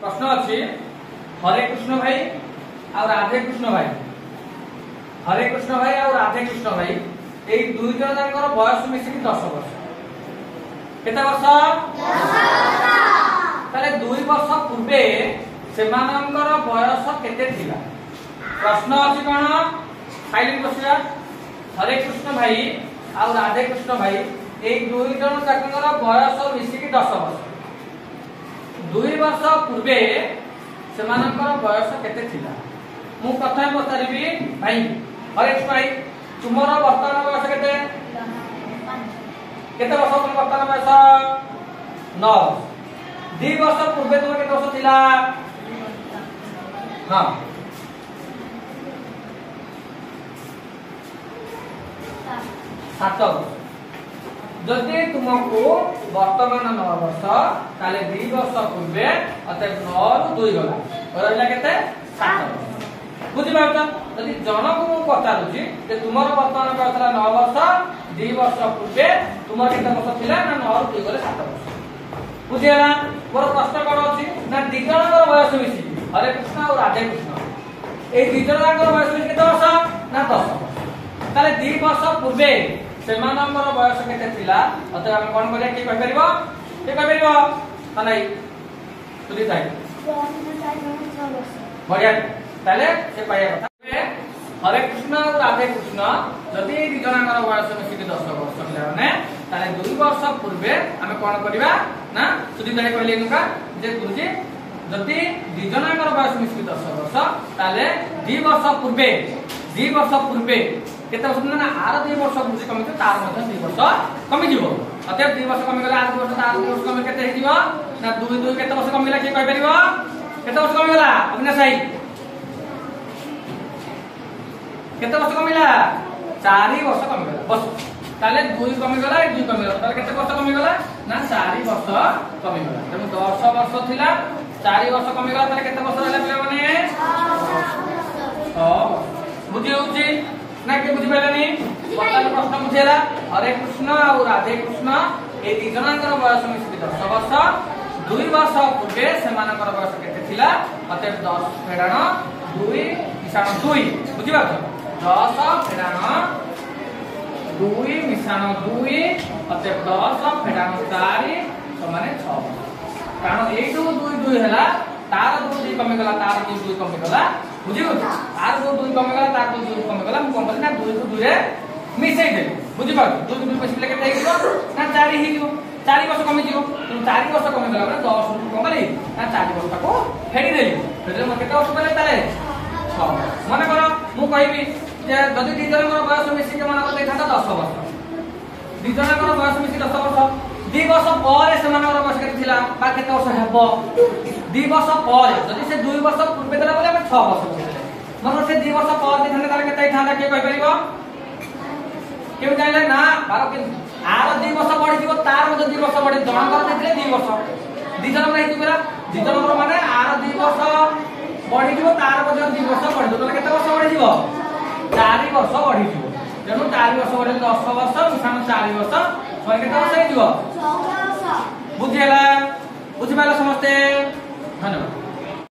प्रश्न अच्छी हरे कृष्ण भाई और राधे कृष्ण भाई हरे कृष्ण भाई और राधे कृष्ण भाई ए दुई जन जानकर बयस मिसिकी 10 वर्ष केते वर्ष 10 ताले 2 वर्ष पूर्वे सेमानंकर बयस केते थिला प्रश्न अछि कोन फाइलिंग क्वेश्चन हरे कृष्ण भाई और राधे कृष्ण भाई ए दुई जन जानकर बयस मिसिकी 10 वर्ष 2 वर्ष पूर्वे सेमानंकर बयस केते थिला मु प्रथम बतारिबी भाई हरे कृष्ण भाई तुमरो वर्तमान बयस केते केते वर्ष तुम वर्तमान बयस 9 2 वर्ष पूर्वे तुम केते वर्ष थिला हां 7 वर्ष जदि तुमको वर्तमान 9 वर्ष ताले 2 वर्ष पूर्वे अतः 9 रु 2 गला रहला केते 7 वर्ष बुझि पाउछ जदि जनक मु पचारुची जे तुमर वर्तमान बयस 9 वर्ष 2 वर्ष पूर्वे तुमर केते वर्ष थिला ना 9 रु 2 गले 7 वर्ष बुझिला मोर प्रश्न कोन अछि ना दिजनकर बयस मिसी हरे कृष्ण और राधे कृष्ण ए दिजनकर बयस मिसी केते वर्ष ना 10 वर्ष ताले 2 वर्ष पूर्वे सेमानंकर बयस केते थिला अतः हम कोन करिया की कहि परिबो के कहि परिबो त नै तुली जाय बढ़िया ताले से पाया कथा हरे कृष्ण और राधे कृष्ण जदि दिजनकर बयस मिसी 10 वर्ष थिला ताले 2 वर्ष पूर्वे हम कोन करिबा ना तुली जाय कहले नुका जे गुरुजी जदि दिजनकर बयस मिसी 10 वर्ष ताले 2 वर्ष पूर्वे केते वर्ष ना आर 2 वर्ष बुझि कमी तो तार मध्ये 2 वर्ष कमी जीवो अतः 2 वर्ष कमी गला 2 वर्ष तार 2 वर्ष कमी केते हे जीवो ना 2 2 केते वर्ष कमी गला के कहि परिबो केते वर्ष कमी गला अविनाश भाई केते वर्ष कमी गला 4 वर्ष कमी गला बस ताले 2 कमी गला 2 कमी गला ताले केते वर्ष कमी गला ना 4 वर्ष कमी गला तेनु 10 वर्ष थिला 4 वर्ष कमी गला ताले केते वर्ष रहला पिला माने 6 बुझि होउची ना के बुझि पाइलानी वर्तमान प्रश्न बुझेला हरे कृष्ण और राधे कृष्ण ए दी जनांकर बयस मिसिकी 10 वर्ष 2 वर्ष पूर्वे सेमानकर बयस केते थिला अतः 10 फेडाण 2 मिसाण 2 बुझि पाछ 10 फेडाण 2 मिसाण 2 अतः 10 फेडाण 4 समान 6 कारण 1 2 2 हैला तार 2 कमी गला तार 2 कमी गला बुझि गयो तार 2 कमी गला तार 2 कमी गला मु कोन ना 2 2 रे मिसै दे बुझि पाछ 2 2 मिसले केते हेइबो ना 4 हेइबो 4 वर्ष कमी जीवो 4 वर्ष कमी गला 10 कम गली ना 4 वर्ष ताको फेडी देली फेडले म केते वर्ष पले ताले 6 माने करो मु कहिबी जे जदि दी जनकर बयस मिसि के माने देखा 10 वर्ष दी जनकर बयस मिसि 10 वर्ष 2 वर्ष ପରେ ସେମାନଙ୍କର ବୟସ କେତେ ଥିଲା ବା କେତେ ବର୍ଷ ହେବ 2 ବର୍ଷ ପରେ ଯଦି ସେ 2 ବର୍ଷ ପୂର୍ବେ ଦେଲା ବୋଲେ ଆମେ 6 ବର୍ଷ ବୁଝିଲେ मतलब से 2 वर्ष पर दिथाने ताले केते थांदा के कहि परिबो केउ जाइले ना बारो के आर 2 वर्ष बढ़ी जीवो तार मते 2 वर्ष बढ़ी जनकर देखले 2 वर्ष दी जन रही पुरा दी जनकर माने आर 2 वर्ष बढ़ी जीवो तार मते 2 वर्ष बढ़ी तो केते वर्ष बढ़ी जीवो 4 वर्ष बढ़ी जीवो तेनु 4 वर्ष बढ़ी 10 वर्ष मिसानो 4 वर्ष सय केते वर्ष हे जीवो 6 वर्ष बुझिला बुझिबाला समस्ते धन्यवाद।